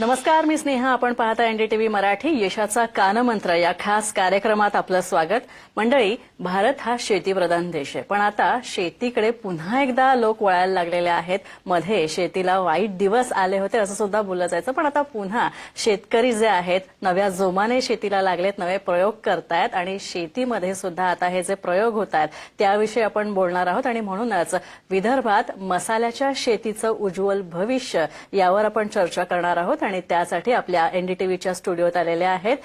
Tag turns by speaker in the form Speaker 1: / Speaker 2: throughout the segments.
Speaker 1: नमस्कार, मी स्नेहा. आपण पाहता एनडीटीव्ही मराठी. यशाचा कानमंत्र या खास कार्यक्रमात आपलं स्वागत. मंडळी, भारत हा शेतीप्रधान देश आहे, पण आता शेतीकडे पुन्हा एकदा लोक वळायला लागलेले आहेत. मध्ये शेतीला वाईट दिवस आले होते असं सुद्धा बोललं जायचं, पण आता पुन्हा शेतकरी जे आहेत नव्या जोमाने शेतीला लागलेत, नवे प्रयोग करतायत आणि शेतीमध्ये सुद्धा आता हे जे प्रयोग होत आहेत त्याविषयी आपण बोलणार आहोत. आणि म्हणूनच विदर्भात मसाल्याच्या शेतीचं उज्ज्वल भविष्य यावर आपण चर्चा करणार आहोत. आणि त्यासाठी आपल्या एनडीटीव्हीच्या स्टुडिओत आलेले आहेत,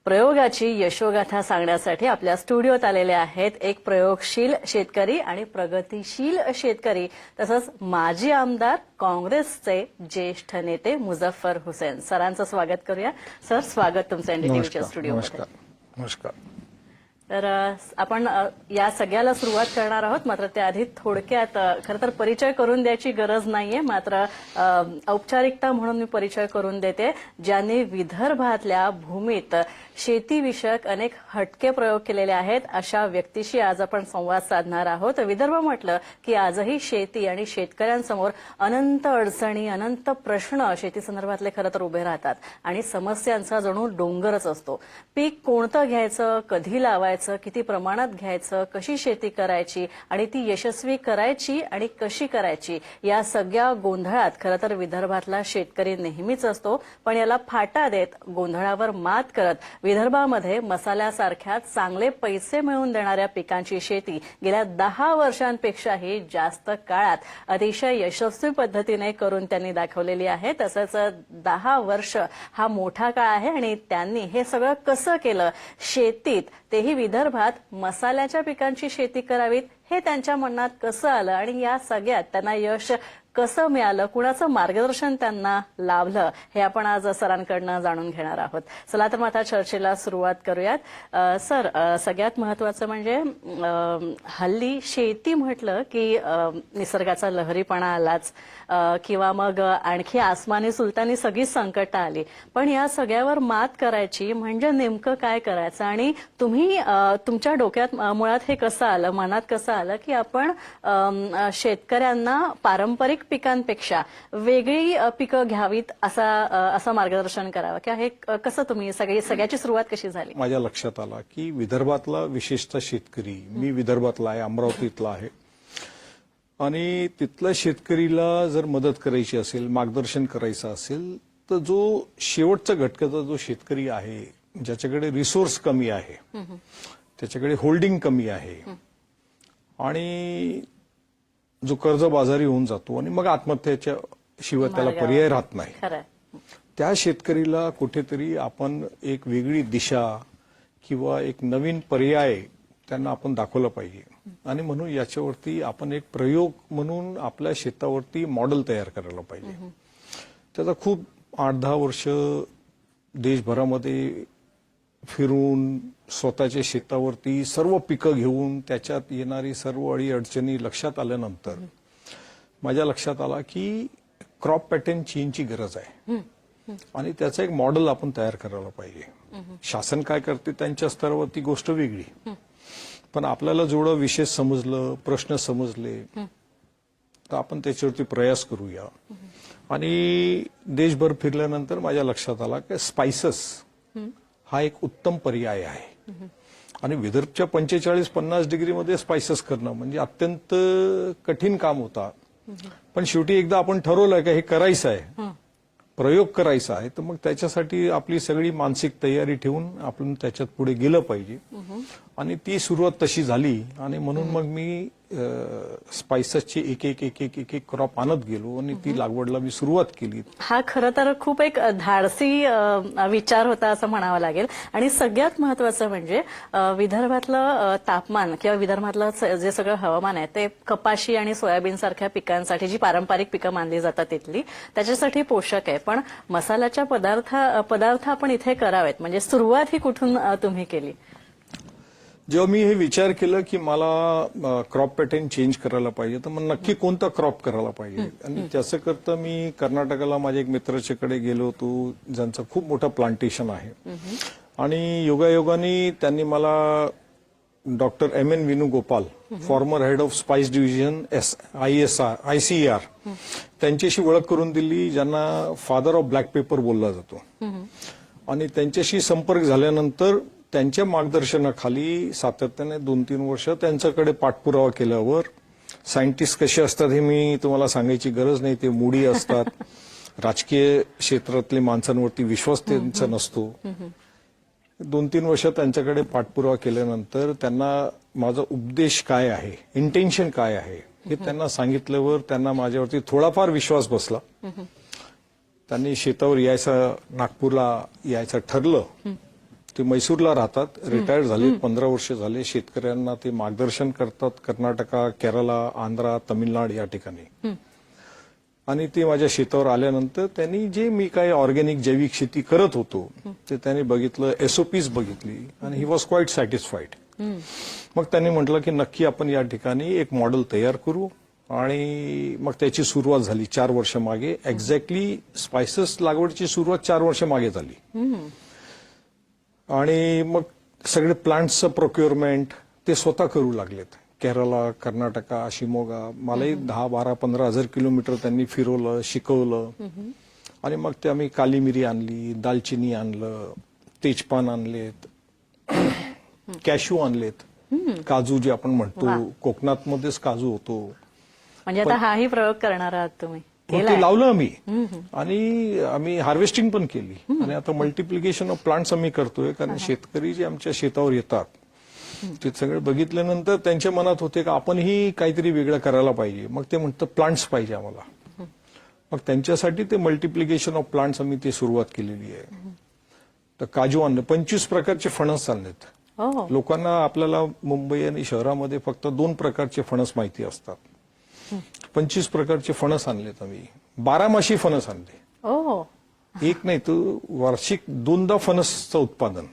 Speaker 1: प्रयोगाची यशोगाथा सांगण्यासाठी आपल्या स्टुडिओत आलेले आहेत एक प्रयोगशील शेतकरी आणि प्रगतिशील शेतकरी, तसंच माजी आमदार, काँग्रेसचे ज्येष्ठ नेते मुझफ्फर हुसेन. सरांचं स्वागत करूया. सर, स्वागत तुमचं एनडीटीव्हीच्या स्टुडिओमध्ये.
Speaker 2: नमस्कार.
Speaker 1: तर आपण या सगळ्याला सुरुवात करणार आहोत, मात्र त्याआधी थोडक्यात खरं तर परिचय करून द्यायची गरज नाहीये, मात्र औपचारिकता म्हणून मी परिचय करून देते. ज्यांनी विदर्भातल्या भूमीत शेतीविषयक अनेक हटके प्रयोग केलेले आहेत अशा व्यक्तीशी आज आपण संवाद साधणार आहोत. विदर्भ म्हटलं की आजही शेती आणि शेतकऱ्यांसमोर अनंत अडचणी, अनंत प्रश्न शेती संदर्भातले खरं तर उभे राहतात आणि समस्यांचा जणू डोंगरच असतो. पीक कोणतं घ्यायचं, कधी लावायचं, किती प्रमाणात घ्यायचं, कशी शेती करायची आणि ती यशस्वी करायची आणि कशी करायची, या सगळ्या गोंधळात खरं तर विदर्भातला शेतकरी नेहमीच असतो. पण याला फाटा देत, गोंधळावर मात करत विदर्भामध्ये मसाल्यासारख्या चांगले पैसे मिळवून देणाऱ्या पिकांची शेती गेल्या 10 वर्षांपेक्षाही जास्त काळात अतिशय यशस्वी पद्धतीने करून त्यांनी दाखवलेली आहे. तसंच 10 वर्ष हा मोठा काळ आहे आणि त्यांनी हे सगळं कसं केलं, शेतीत तेही विदर्भात मसाल्याच्या पिकांची शेती करावीत हे त्यांच्या मनात कसं आलं आणि या सगळ्यात त्यांना यश कसं मिळालं, कुणाचं मार्गदर्शन त्यांना लाभलं, हे आपण आज सरांकडनं जाणून घेणार आहोत. चला तर मग आता चर्चेला सुरुवात करूयात. सर, सगळ्यात महत्वाचं म्हणजे हल्ली शेती म्हटलं की निसर्गाचा लहरीपणा आलाच किंवा मग आणखी आसमानी सुलतानी सगळी संकटं आली, पण या सगळ्यावर मात करायची म्हणजे नेमकं काय करायचं आणि तुम्ही तुमच्या डोक्यात मुळात हे कसं आलं, मनात कसं आलं की आपण शेतकऱ्यांना पारंपरिक पिकांपेक्षा वेगळी पिकं घ्यावीत असं मार्गदर्शन करावं, किंवा हे कसं तुम्ही सगळ्याची सुरुवात कशी झाली?
Speaker 2: माझ्या लक्षात आला की विदर्भातला विशेषतः शेतकरी, मी विदर्भातला आहे, अमरावतीतला आहे, आणि तिथल्या शेतकरीला जर मदत करायची असेल, मार्गदर्शन करायचं असेल, तर जो शेवटचा घटकाचा जो शेतकरी आहे, ज्याच्याकडे रिसोर्स कमी आहे, त्याच्याकडे होल्डिंग कमी आहे आणि जो कर्जबाजारी होऊन जातो आणि मग आत्महत्येच्या शिवाय त्याला पर्याय राहत नाही, त्या शेतकरीला कुठेतरी आपण एक वेगळी दिशा किंवा एक नवीन पर्याय त्यांना आपण दाखवला पाहिजे. आणि म्हणून याच्यावरती आपण एक प्रयोग म्हणून आपल्या शेतावरती मॉडेल तयार करायला पाहिजे. त्याचा खूप 8-10 वर्ष देशभरामध्ये फिरून स्वतःच्या शेतावरती सर्व पिकं घेऊन त्याच्यात येणारी सर्व अडी अडचणी लक्षात आल्यानंतर माझ्या लक्षात आला की क्रॉप पॅटर्न चेंजची गरज आहे आणि त्याचं एक मॉडेल आपण तयार करायला पाहिजे. शासन काय करते त्यांच्या स्तरावरती गोष्ट वेगळी, पण आपल्याला जेवढं विशेष समजलं, प्रश्न समजले, तर आपण त्याच्यावरती प्रयास करूया. आणि देशभर फिरल्यानंतर माझ्या लक्षात आला की स्पायसेस हा एक उत्तम पर्याय आहे. आणि विदर्भच्या 45-50 डिग्रीमध्ये स्पायसेस करणं म्हणजे अत्यंत कठीण काम होता, पण शेवटी एकदा आपण ठरवलं की हे करायचं आहे, प्रयोग करायचा आहे, तर मग त्याच्यासाठी आपली सगळी मानसिक तयारी ठेवून आपण त्याच्यात पुढे गेलं पाहिजे. आणि ती सुरुवात तशी झाली आणि म्हणून मग मी स्पायसेसची एक क्रॉप आणत गेलो आणि ती लागवडला मी सुरुवात केली.
Speaker 1: हा खरं तर खूप एक धाडसी विचार होता असं म्हणावं लागेल. आणि सगळ्यात महत्वाचं म्हणजे विदर्भातलं तापमान किंवा विदर्भातलं जे सगळं हवामान आहे ते कपाशी आणि सोयाबीन सारख्या पिकांसाठी, जी पारंपरिक पिकं मानली जातात तिथली, त्याच्यासाठी पोषक आहे. पण मसाल्याच्या पदार्थ आपण इथे करावेत, म्हणजे सुरुवात ही कुठून तुम्ही केली?
Speaker 2: जेव्हा मी हे विचार केलं की मला क्रॉप पॅटर्न चेंज करायला पाहिजे, तर मग नक्की कोणता क्रॉप करायला पाहिजे. आणि त्याचं करता मी कर्नाटकाला माझ्या एक मित्राच्याकडे गेलो होतो, ज्यांचं खूप मोठं प्लांटेशन आहे. आणि योगायोगाने त्यांनी मला doctor M.N.. Venugopal, farmer head of spice division ICAR, त्यांच्याशी ओळख करून दिली, ज्यांना फादर ऑफ ब्लॅक पेपर बोलला जातो. आणि त्यांच्याशी संपर्क झाल्यानंतर त्यांच्या मार्गदर्शनाखाली सातत्याने 2-3 वर्ष त्यांच्याकडे पाठपुरावा केल्यावर, सायंटिस्ट कसे असतात हे मी तुम्हाला सांगायची गरज नाही, ते मुडी असतात, राजकीय क्षेत्रातल्या माणसांवरती विश्वास त्यांचा नसतो. 2-3 वर्ष त्यांच्याकडे पाठपुरावा केल्यानंतर त्यांना माझा उपदेश काय आहे, इंटेन्शन काय आहे हे त्यांना सांगितल्यावर त्यांना माझ्यावरती थोडाफार विश्वास बसला. त्यांनी शेतावर यायचं, नागपूरला यायचं ठरलं. ते मैसूरला राहतात, रिटायर्ड झाले, 15 वर्ष झाले. शेतकऱ्यांना ते मार्गदर्शन करतात, कर्नाटका, केरला, आंध्रा, तमिळनाड या ठिकाणी. आणि ते माझ्या शेतावर आल्यानंतर त्यांनी जे मी काय ऑर्गॅनिक जैविक शेती करत होतो ते त्यांनी बघितलं, SOPs बघितली आणि ही वॉज क्वाईट सॅटिस्फाईड. मग त्यांनी म्हटलं की नक्की आपण या ठिकाणी एक मॉडेल तयार करू. आणि मग त्याची सुरुवात झाली 4 वर्ष मागे. एक्झॅक्टली स्पायसेस लागवडीची सुरुवात 4 वर्ष मागे झाली. आणि मग सगळे प्लांट्सचं प्रोक्युअरमेंट ते स्वतः करू लागलेत. केरला, कर्नाटका, शिमोगा, मलाही 10-12-15 हजार किलोमीटर त्यांनी फिरवलं, शिकवलं. आणि मग ते आम्ही काली मिरी आणली, दालचिनी आणलं, तेजपान आणलेत, कॅशू आणलेत, काजू जे आपण म्हणतो, कोकणातमध्येच काजू होतो.
Speaker 1: म्हणजे आता हाही प्रयोग करणार आहात तुम्ही?
Speaker 2: मग ते लावलं आम्ही आणि आम्ही हार्वेस्टिंग पण केली. आणि आता मल्टिप्लिकेशन ऑफ प्लांट्स आम्ही करतोय, कारण शेतकरी जे आमच्या शेतावर येतात ते सगळे बघितल्यानंतर त्यांच्या मनात होते का आपणही काहीतरी वेगळं करायला पाहिजे. मग ते म्हणतात प्लांट्स पाहिजे आम्हाला. मग त्यांच्यासाठी ते मल्टिप्लिकेशन ऑफ प्लांट्स आम्ही ते सुरुवात केलेली आहे. तर काजू आणले, 25 प्रकारचे फणस आणलेत. लोकांना आपल्याला मुंबई आणि शहरामध्ये फक्त 2 प्रकारचे फणस माहिती असतात. 25 प्रकारचे फणस आणलेत आम्ही. 12माशी फणस आणले. एक नाही, तर वार्षिक 2दा फणसचं उत्पादन,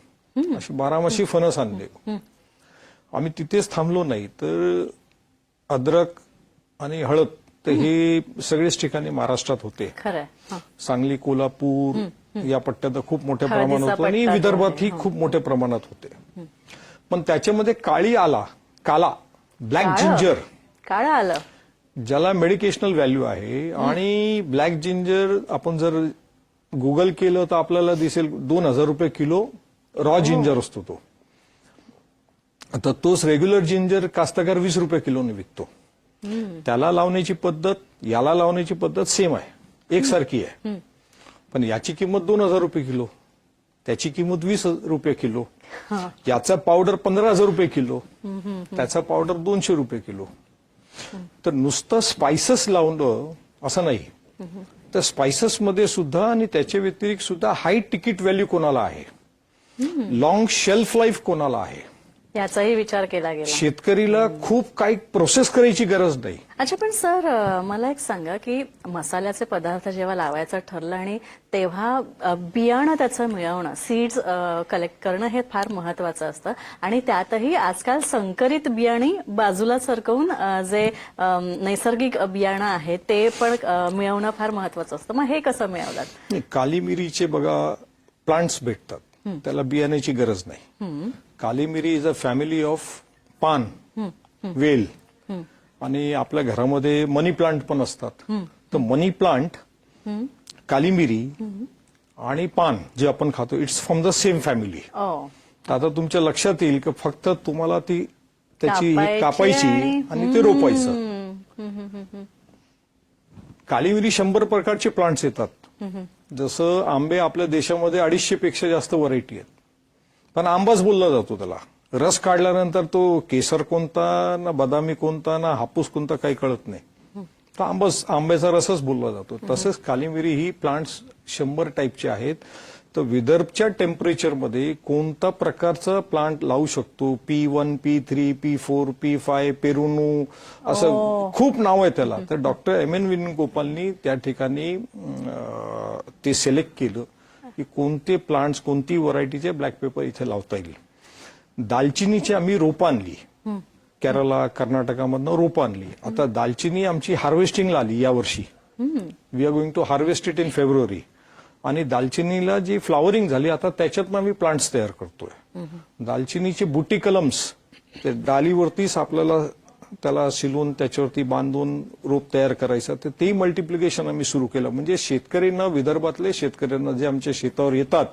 Speaker 2: असे 12माशी फणस आणले. आम्ही तिथेच थांबलो नाही, तर अद्रक आणि हळद तर हे सगळेच ठिकाणी महाराष्ट्रात होते. सांगली, कोल्हापूर या पट्ट्यात खूप मोठ्या प्रमाणात होते आणि विदर्भातही खूप मोठ्या प्रमाणात होते. पण त्याच्यामध्ये काला ब्लॅक जिंजर,
Speaker 1: काळा आलं,
Speaker 2: ज्याला मेडिकेशनल व्हॅल्यू आहे. आणि ब्लॅक जिंजर आपण जर गुगल केलं तर आपल्याला दिसेल 2000 रुपये किलो रॉ जिंजर असतो तो. आता तोच रेग्युलर जिंजर कास्तकार 20 रुपये किलोने विकतो. त्याला लावण्याची पद्धत, याला लावण्याची पद्धत सेम आहे, एकसारखी आहे. पण याची किंमत 2000 रुपये किलो, त्याची किंमत 20 रुपये किलो, याचा पावडर 15,000 रुपये किलो, त्याचा पावडर 200 रुपये किलो. तर नुसतं स्पायसेस लावणं असं नाही, तर स्पायसेसमध्ये सुद्धा आणि त्याच्या व्यतिरिक्त सुद्धा हाय तिकीट व्हॅल्यू कोणाला आहे, लॉंग शेल्फ लाईफ कोणाला आहे,
Speaker 1: याचाही विचार केला गेला.
Speaker 2: शेतकरीला खूप काही प्रोसेस करायची गरज नाही.
Speaker 1: अच्छा, पण सर मला एक सांगा की मसाल्याचे पदार्थ जेव्हा लावायचं ठरलं आणि तेव्हा बियाणं त्याचं मिळवणं, सीड्स कलेक्ट करणं हे फार महत्वाचं असतं. आणि त्यातही आजकाल संकरित बियाणी बाजूला सरकवून जे नैसर्गिक बियाणं आहे ते पण मिळवणं फार महत्वाचं असतं. मग हे कसं मिळवलं?
Speaker 2: काली मिरीचे बघा प्लांट्स भेटतात, त्याला बियाण्याची गरज नाही. काली मिरी इज अ फॅमिली ऑफ पान, वेल. आणि आपल्या घरामध्ये मनी प्लांट पण असतात. तर मनी प्लांट, काली मिरी आणि पान जे आपण खातो, it's from the same family. आता तुमच्या लक्षात येईल की फक्त तुम्हाला ती त्याची कापायची आणि ते रोपायचं. काली मिरी 100 प्रकारचे प्लांट्स येतात. जसं आंबे आपल्या देशामध्ये 250 पेक्षा जास्त व्हरायटी आहेत. पण आंबाच बोलला जातो त्याला. रस काढल्यानंतर तो केसर कोणता ना बदामी कोणता ना हापूस कोणता काही कळत नाही. तर आंब्याचा रसच बोलला जातो. तसंच काली मिरी ही प्लांट्स 100 टाईपचे आहेत. तर विदर्भच्या टेम्परेचरमध्ये कोणता प्रकारचा प्लांट लावू शकतो, P1, P3, P4, P5, पेरुनू, असं खूप नाव आहे त्याला. तर डॉक्टर एम.एन. वेणुगोपालनी त्या ठिकाणी ते सिलेक्ट केलं की कोणते प्लांट्स, कोणती व्हरायटीचे ब्लॅक पेपर इथे लावता येईल. दालचिनीची आम्ही रोपं आणली, केरला, कर्नाटकामधनं रोपं आणली. आता दालचिनी आमची हार्वेस्टिंगला आली यावर्षी. We are going to harvest it in फेब्रुवारी. आणि दालचिनीला जी फ्लॉवरिंग झाली आता त्याच्यातनं आम्ही प्लांट्स तयार करतोय. दालचिनीचे बुटी कलम्स ते डालीवरतीच आपल्याला त्याला शिलून त्याच्यावरती बांधून रोप तयार करायचं. तर ते मल्टिप्लिकेशन आम्ही सुरू केलं. म्हणजे शेतकऱ्यांना, विदर्भातले शेतकऱ्यांना जे आमच्या शेतावर येतात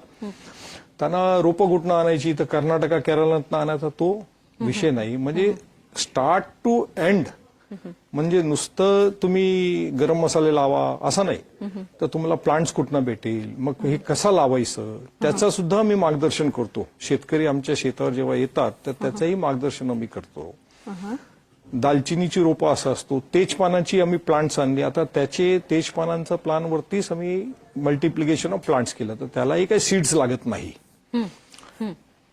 Speaker 2: त्यांना रोपं कुठनं आणायची, तर कर्नाटका केरळातनं आणायचा तो विषय नाही. म्हणजे स्टार्ट टू एंड, म्हणजे नुसतं तुम्ही गरम मसाले लावा असं नाही, तर तुम्हाला प्लांट्स कुठनं भेटेल, मग हे कसं लावायचं त्याचं सुद्धा मी मार्गदर्शन करतो. शेतकरी आमच्या शेतावर जेव्हा येतात तर त्याचंही मार्गदर्शन आम्ही करतो. दालचिनीची रोपं असं असतो, तेजपानाची आम्ही प्लांट्स आणली. आता त्याचे तेजपानांच्या प्लांटवरतीच आम्ही मल्टिप्लिकेशन ऑफ प्लांट्स केलं, तर त्यालाही काही सीड्स लागत नाही.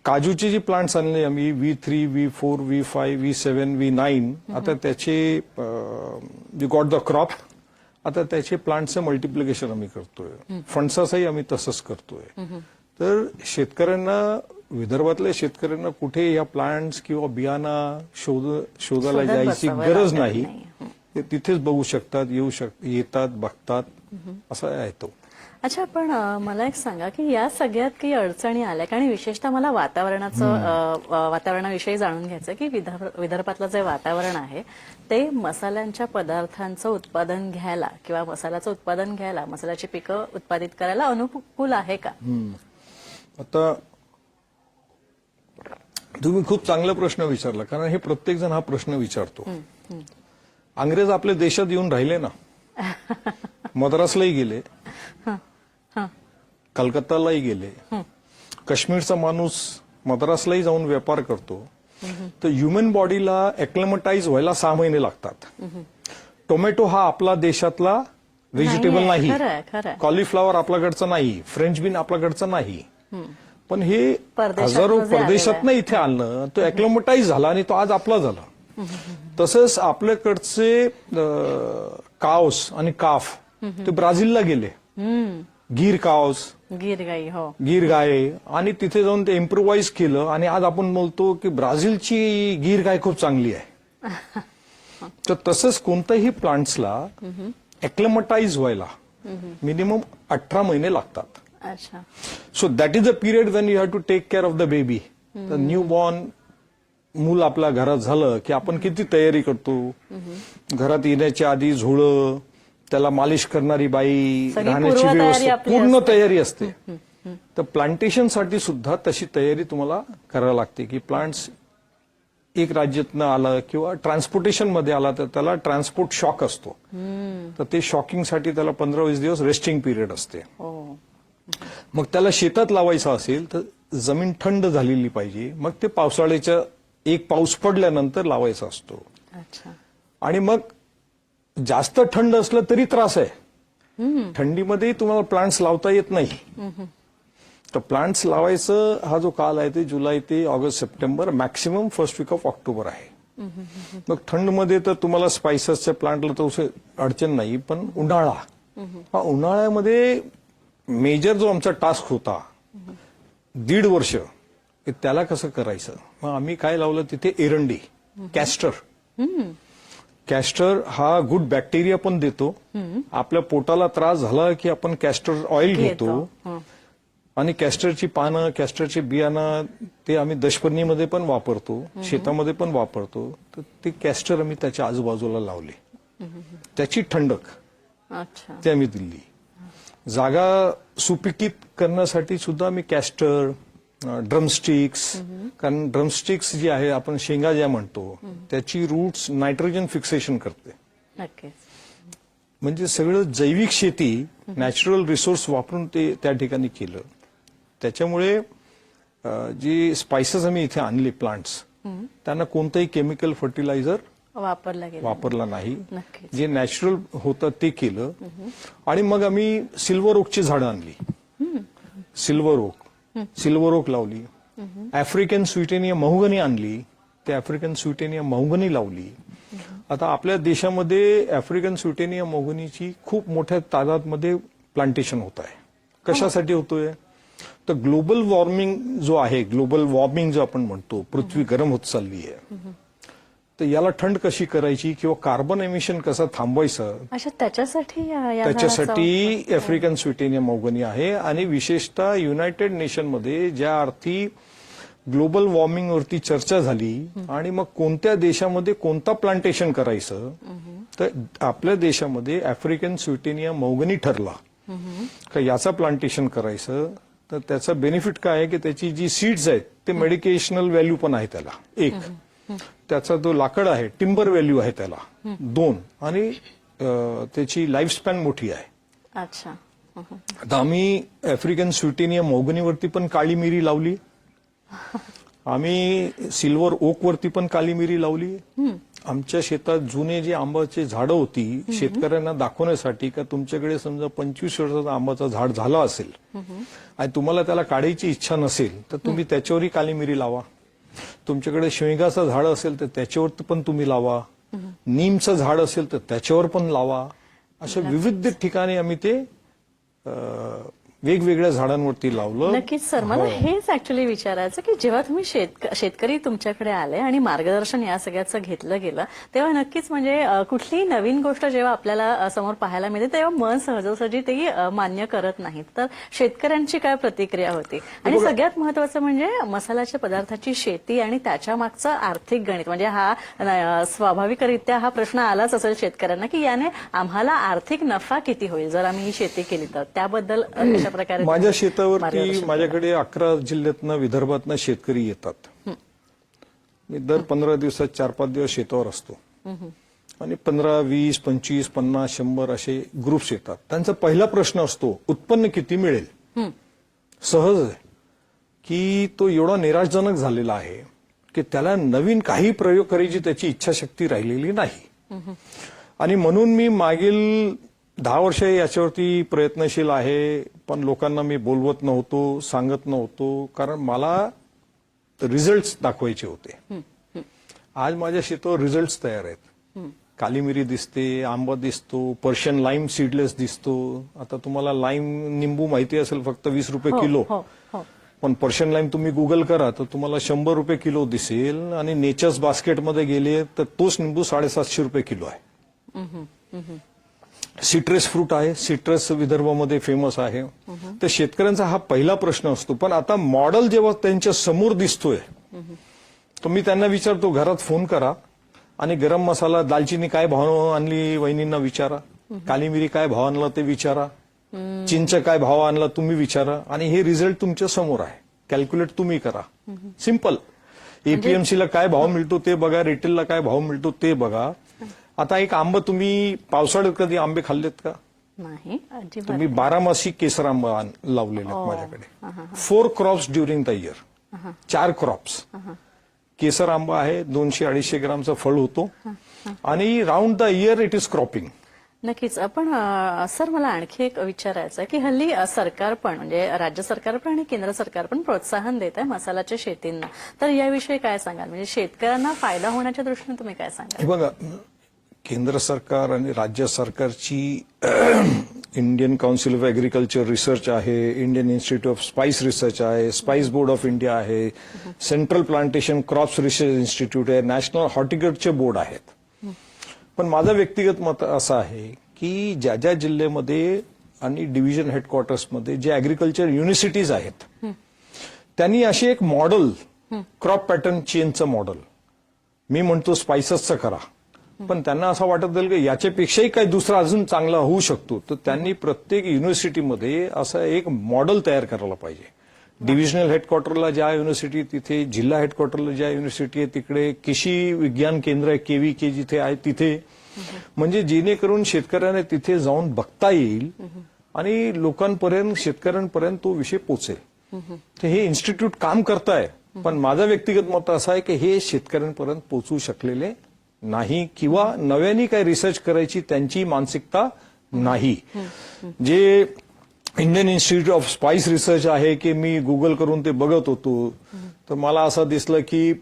Speaker 2: काजूचे जे प्लांट्स आणले आम्ही V3, V4, V5, V7, V9, आता त्याचे वी गॉट द क्रॉप. आता त्याचे प्लांटचं मल्टिप्लिकेशन आम्ही करतोय. फणसाचंही आम्ही तसंच करतोय. तर शेतकऱ्यांना, विदर्भातल्या शेतकऱ्यांना कुठे या प्लांट्स किंवा बियाणा शोधायला जायची गरज नाही. ते तिथेच बघू शकतात, येतात, बघतात, असं आहे तो.
Speaker 1: अच्छा, पण मला एक सांगा की या सगळ्यात काही अडचणी आल्या का? आणि विशेषतः मला वातावरणाविषयी जाणून घ्यायचं की विदर्भातलं जे वातावरण आहे ते मसाल्यांच्या पदार्थांचं उत्पादन घ्यायला किंवा मसाल्याचं उत्पादन घ्यायला, मसाल्याची पिकं उत्पादित करायला अनुकूल आहे का?
Speaker 2: आता तुम्ही खूप चांगला प्रश्न विचारला, कारण हे प्रत्येक जण हा प्रश्न विचारतो. अंग्रेज आपल्या देशात येऊन राहिले ना, मद्रासलाही गेले, कलकत्तालाही गेले. काश्मीरचा माणूस मद्रासलाही जाऊन व्यापार करतो. तर ह्युमन बॉडीला एक्लेमटाईज व्हायला 6 महिने लागतात. टोमॅटो हा आपला देशातला व्हेजिटेबल नाही, कॉलीफ्लॉवर आपल्याकडचं नाही, फ्रेंच बीन आपल्याकडचं नाही. पण हे हजारो परदेशातनं इथे आणलं, तो एक्लेमटाईज झाला आणि तो आज आपला झाला. तसंच आपल्याकडचे कावस आणि काफ ते ब्राझीलला गेले. गीर कावस,
Speaker 1: गीर गाई, हो,
Speaker 2: गीर गाय, आणि तिथे जाऊन ते इम्प्रोवाइज केलं आणि आज आपण बोलतो की ब्राझीलची गीर गाय खूप चांगली आहे. तर तसंच कोणत्याही प्लांट्सला एक्लेमटाईज व्हायला मिनिमम 18 महिने लागतात.
Speaker 1: अच्छा.
Speaker 2: So that is the period when you have to take care of the baby. The newborn मूल आपल्या घरात झालं की आपण किती तयारी करतो. घरात येण्याच्या आधी झोळं, त्याला मालिश करणारी बाई, राहण्याची व्यवस्था, पूर्ण तयारी असते. तर प्लांटेशनसाठी सुद्धा तशी तयारी तुम्हाला करावी लागते की प्लांट्स एक राज्यातनं आलं किंवा ट्रान्सपोर्टेशन मध्ये आला तर त्याला ट्रान्सपोर्ट शॉक असतो. तर ते शॉकिंगसाठी त्याला 15-20 दिवस रेस्टिंग पिरियड असते. मग त्याला शेतात लावायचं असेल तर जमीन थंड झालेली पाहिजे. मग ते पावसाळ्याच्या एक पाऊस पडल्यानंतर लावायचा असतो. आणि मग जास्त थंड असलं तरी त्रास आहे. थंडीमध्ये तुम्हाला प्लांट्स लावता येत नाही. तर प्लांट्स लावायचं हा जो काल आहे ते जुलै ते August, September, maximum first week of October आहे. मग थंडमध्ये तर तुम्हाला स्पायसेसच्या प्लांटला तर अडचण नाही. पण उन्हाळा, हा उन्हाळ्यामध्ये मेजर जो आमचा टास्क होता 1.5 वर्ष, त्याला कसं करायचं. मग आम्ही काय लावलं तिथे, एरंडी, कॅस्टर. कॅस्टर हा गुड बॅक्टेरिया पण देतो. आपल्या पोटाला त्रास झाला की आपण कॅस्टर ऑइल घेतो. आणि कॅस्टरची पानं, कॅस्टरचे बियाणं ते आम्ही दशपर्णीमध्ये पण वापरतो, शेतामध्ये पण वापरतो. तर ते कॅस्टर आम्ही त्याच्या आजूबाजूला लावले. त्याची थंडक ते आम्ही दिली. जागा सुपिकीत करण्यासाठी सुद्धा आम्ही कॅस्टर, ड्रमस्टिक्स, कारण ड्रमस्टिक्स जी आहे, आपण शेंगा ज्या म्हणतो, त्याची रूट्स नायट्रोजन फिक्सेशन करते. म्हणजे सगळं जैविक शेती, नॅचरल रिसोर्स वापरून ते त्या ठिकाणी केलं. त्याच्यामुळे जी स्पायसेस आम्ही इथे आणले प्लांट्स, त्यांना कोणतंही केमिकल फर्टिलायझर वापरला नाही. जे नॅचरल होतं ते केलं. आणि मग आम्ही सिल्वर ओकची झाडं आणली. सिल्वर ओक लावली. आफ्रिकन स्वीटेनिया महोगनी आणली. ते आफ्रिकन स्वीटेनिया महोगनी लावली. आता आपल्या देशामध्ये आफ्रिकन स्वीटेनिया महोगनीची खूप मोठ्या तादादमध्ये प्लांटेशन होत आहे. कशासाठी होतोय, तर ग्लोबल वॉर्मिंग जो आहे, ग्लोबल वॉर्मिंग जो आपण म्हणतो, पृथ्वी गरम होत चालली आहे. तर याला थंड कशी करायची किंवा कार्बन एमिशन कसं थांबवायचं, त्याच्यासाठी आफ्रिकन स्वीटेनिया महोगनी आहे. आणि विशेषतः युनायटेड नेशनमध्ये ज्या अर्थी ग्लोबल वॉर्मिंगवरती चर्चा झाली आणि मग कोणत्या देशामध्ये कोणता प्लांटेशन करायचं, तर आपल्या देशामध्ये आफ्रिकन स्विटेनिया मौगनी ठरला का याचा प्लांटेशन करायचं. तर त्याचा बेनिफिट काय आहे की त्याची जी सीड्स आहेत ते मेडिकेशनल व्हॅल्यू पण आहे त्याला एक, त्याचा जो लाकड आहे टिंबर व्हॅल्यू आहे त्याला 2, आणि त्याची लाईफ स्पॅन मोठी आहे.
Speaker 1: अच्छा.
Speaker 2: आता आम्ही आफ्रिकन स्विटेनिया मौगनीवरती पण काळी मिरी लावली, आम्ही सिल्वर ओक वरती पण काळी मिरी लावली. आमच्या शेतात जुने जे आंब्याची झाडं होती शेतकऱ्यांना दाखवण्यासाठी का तुमच्याकडे समजा 25 वर्षाचा आंब्याचं झाड झालं असेल आणि तुम्हाला त्याला काढायची इच्छा नसेल तर तुम्ही त्याच्यावरही काळी मिरी लावा. तुमच्याकडे शेवगाचं झाड असेल तर त्याच्यावर पण तुम्ही लावा, नीमचं झाड असेल तर त्याच्यावर पण लावा. अशा विविध ठिकाणी आम्ही ते वेगवेगळ्या झाडांवरती लावलं.
Speaker 1: नक्कीच सर, मला हेच ऍक्च्युली विचारायचं की जेव्हा तुम्ही शेतकरी तुमच्याकडे आले आणि मार्गदर्शन या सगळ्याचं घेतलं गेलं तेव्हा नक्कीच म्हणजे कुठलीही नवीन गोष्ट जेव्हा आपल्याला समोर पाहायला मिळते तेव्हा मन सहजासहजी ते मान्य करत नाहीत. तर शेतकऱ्यांची काय प्रतिक्रिया होती? आणि सगळ्यात महत्वाचं म्हणजे मसाल्याच्या पदार्थाची शेती आणि त्याच्या मागचं आर्थिक गणित, म्हणजे हा स्वाभाविकरित्या हा प्रश्न आलाच असेल शेतकऱ्यांना की याने आम्हाला आर्थिक नफा किती होईल जर आम्ही ही शेती केली तर. त्याबद्दल
Speaker 2: माझ्या शेतावरती माझ्याकडे 11 जिल्ह्यातनं विदर्भातनं शेतकरी येतात. मी दर 15 दिवसात 4-5 दिवस शेतावर असतो आणि 15, 20, 25, 50, 100 असे ग्रुप्स येतात. त्यांचा पहिला प्रश्न असतो उत्पन्न किती मिळेल. सहज आहे की तो एवढा निराशजनक झालेला आहे की त्याला नवीन काही प्रयोग करायची त्याची इच्छाशक्ती राहिलेली नाही. आणि म्हणून मी मागील 10 वर्ष याच्यावरती प्रयत्नशील आहे, पण लोकांना मी बोलवत नव्हतो, सांगत नव्हतो, कारण मला रिझल्ट्स दाखवायचे होते. आज माझ्या शेतावर रिझल्ट्स तयार आहेत. काली मिरी दिसते, आंबा दिसतो, पर्शियन लाईम सीडलेस दिसतो. आता तुम्हाला लाईम निंबू माहिती असेल फक्त 20 रुपये किलो, पण पर्शियन लाईम तुम्ही गुगल करा तर तुम्हाला 100 रुपये किलो दिसेल. आणि नेचर्स बास्केटमध्ये गेले तर तोच निंबू 750 रुपये किलो आहे. सिट्रस फ्रूट आहे, सिट्रस विदर्भामध्ये फेमस आहे. तर शेतकऱ्यांचा हा पहिला प्रश्न असतो. पण आता मॉडेल जेव्हा त्यांच्या समोर दिसतोय तर मी त्यांना विचारतो घरात फोन करा आणि गरम मसाला दालचिनी काय भाव आणली वहिनींना विचारा, काली मिरी काय भाव आणला ते विचारा, चिंच काय भाव आणला तुम्ही विचारा, आणि हे रिझल्ट तुमच्या समोर आहे. कॅल्क्युलेट तुम्ही करा. सिंपल. एपीएमसीला काय भाव मिळतो ते बघा, रिटेलला काय भाव मिळतो ते बघा. आता एक आंबा तुम्ही पावसाळ्यात कधी आंबे खाल्लेत का?
Speaker 1: नाही.
Speaker 2: तुम्ही 12मासी केसर आंबा लावलेले आहेत माझ्याकडे. 4 crops during the year, 4 crops. Kesar आंबा आहे, 200-250 ग्रामचं फळ होतो आणि round the year it is cropping.
Speaker 1: नक्कीच. आपण सर मला आणखी एक विचारायचं आहे की हल्ली सरकार पण म्हणजे राज्य सरकार पण आणि केंद्र सरकार पण प्रोत्साहन देत आहे मसाल्याच्या शेतींना. तर याविषयी काय सांगाल? म्हणजे शेतकऱ्यांना फायदा होण्याच्या दृष्टीने तुम्ही काय सांगाल?
Speaker 2: बघा, केंद्र सरकार आणि राज्य सरकारची Indian council of agriculture research आहे, Indian institute of spice research आहे, स्पाइस बोर्ड ऑफ इंडिया आहे, central plantation crops research institute आहे, नॅशनल हॉर्टिकल्चर बोर्ड आहेत. पण माझं व्यक्तिगत मत असं आहे की ज्या ज्या जिल्ह्यामध्ये आणि डिव्हिजन हेडक्वार्टर्समध्ये जे ऍग्रिकल्चर युनिव्हर्सिटीज आहेत त्यांनी अशी एक मॉडेल, क्रॉप पॅटर्न चेनचं मॉडेल, मी म्हणतो स्पाइसेसचं करा, पण त्यांना असं वाटत जाईल की याच्यापेक्षाही काही दुसरा अजून चांगला होऊ शकतो. तर त्यांनी प्रत्येक युनिव्हर्सिटीमध्ये असं एक मॉडेल तयार करायला पाहिजे. डिव्हिजनल हेडक्वार्टरला ज्या युनिव्हर्सिटी तिथे, जिल्हा हेडक्वार्टरला ज्या युनिव्हर्सिटी आहे तिकडे, कृषी विज्ञान केंद्र आहे KVK जिथे आहे तिथे, म्हणजे जेणेकरून शेतकऱ्यांना तिथे जाऊन बघता येईल आणि लोकांपर्यंत, शेतकऱ्यांपर्यंत तो विषय पोहोचेल. तर हे इन्स्टिट्यूट काम करताय, पण माझं व्यक्तिगत मत असं आहे की हे शेतकऱ्यांपर्यंत पोहोचू शकलेले नाही किंवा नव्याने काही रिसर्च करायची त्यांची मानसिकता नाही. जे Indian institute of spice research आहे की मी गुगल करून ते बघत होतो तर मला असं दिसलं की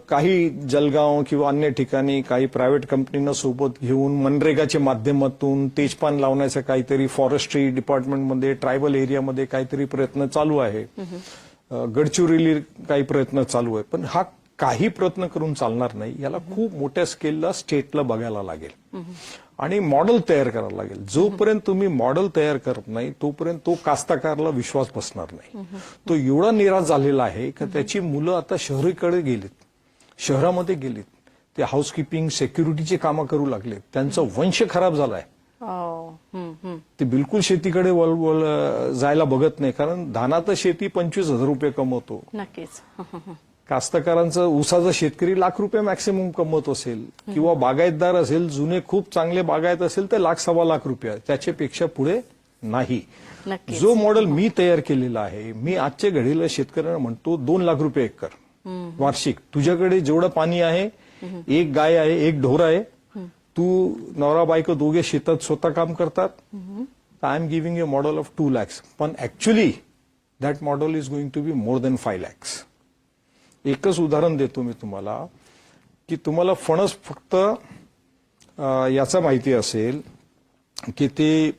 Speaker 2: काही जलगाव किंवा अन्य ठिकाणी काही प्रायव्हेट कंपनीनं सोबत घेऊन मनरेगाच्या माध्यमातून तेजपान लावण्याचा काहीतरी फॉरेस्ट्री डिपार्टमेंटमध्ये, ट्रायबल एरियामध्ये काहीतरी प्रयत्न चालू आहे. गडचिरोली काही प्रयत्न चालू आहे. पण हा काही प्रयत्न करून चालणार नाही. याला खूप मोठ्या स्केलला स्टेटला बघायला लागेल आणि मॉडेल तयार करायला लागेल. जोपर्यंत तुम्ही मॉडेल तयार करत नाही तोपर्यंत तो कास्तकारला विश्वास बसणार नाही. तो एवढा निराश झालेला आहे की त्याची मुलं आता शहरीकडे गेलीत, शहरामध्ये गेलीत. ते हाऊसकीपिंग सेक्युरिटीची कामं करू लागलेत. त्यांचा वंश खराब झालाय. ते बिलकुल शेतीकडे जायला बघत नाही, कारण धानात शेती 25,000 रुपये कमवतो.
Speaker 1: नक्कीच.
Speaker 2: कास्तकारांचं ऊसाचा शेतकरी ₹1,00,000 मॅक्सिमम कमवत असेल, किंवा बागायतदार असेल, जुने खूप चांगले बागायत असेल तर ₹1,00,000-1,25,000 त्याच्यापेक्षा पुढे नाही.
Speaker 1: नक्कीच.
Speaker 2: जो मॉडेल मी तयार केलेला आहे, मी आजच्या घडीला शेतकऱ्यांना म्हणतो ₹2,00,000 एकर वार्षिक. तुझ्याकडे जेवढं पाणी आहे, एक गाय आहे, एक ढोर आहे, तू नवरा बायको दोघे शेतात स्वतः काम करतात, I am giving a model of 2 lakhs. पण actually that model is going to be more than 5 lakhs. एकच उदाहरण देतो मी तुम्हाला की तुम्हाला फणस फक्त याचा माहिती असेल की ते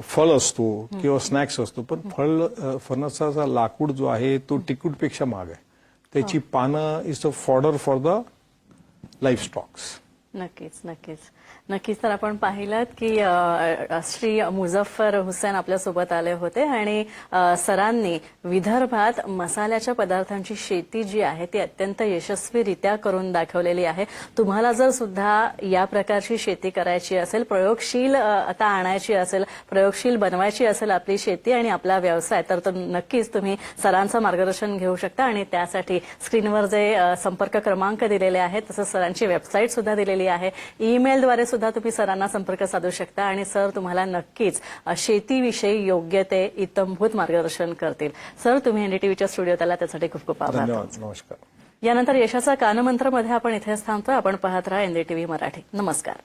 Speaker 2: फळ असतो किंवा स्नॅक्स असतो, पण फणसाचा लाकूड जो आहे तो टिकूटपेक्षा महाग आहे. त्याची पानं is a fodder for the life stocks.
Speaker 1: नक्कीच नक्कीच नक्कीच. तर आपण पाहिलं की श्री मुझफ्फर हुसेन आपल्यासोबत आले होते आणि सरांनी विदर्भात मसाल्याच्या पदार्थांची शेती जी आहे ती अत्यंत यशस्वीरित्या करून दाखवलेली आहे. तुम्हाला जर सुद्धा या प्रकारची शेती करायची असेल, प्रयोगशील आता आणायची असेल, प्रयोगशील बनवायची असेल आपली शेती आणि आपला व्यवसाय, तर नक्कीच तुम्ही सरांचं मार्गदर्शन घेऊ शकता. आणि त्यासाठी स्क्रीनवर जे संपर्क क्रमांक दिलेले आहेत, तसंच सरांची वेबसाईट सुद्धा दिलेली आहे. ईमेलद्वारे सुद्धा तुम्ही सरांना संपर्क साधू शकता आणि सर तुम्हाला नक्कीच शेतीविषयी योग्य ते इत्थंभूत मार्गदर्शन करतील. सर, तुम्ही एनडीटीव्हीच्या स्टुडिओत आला त्यासाठी खूप खूप आभार.
Speaker 2: धन्यवाद. नमस्कार.
Speaker 1: यानंतर यशाचा कानमंत्रमध्ये आपण इथेच थांबतोय. आपण पाहत राहा एनडीटीव्ही मराठी. नमस्कार.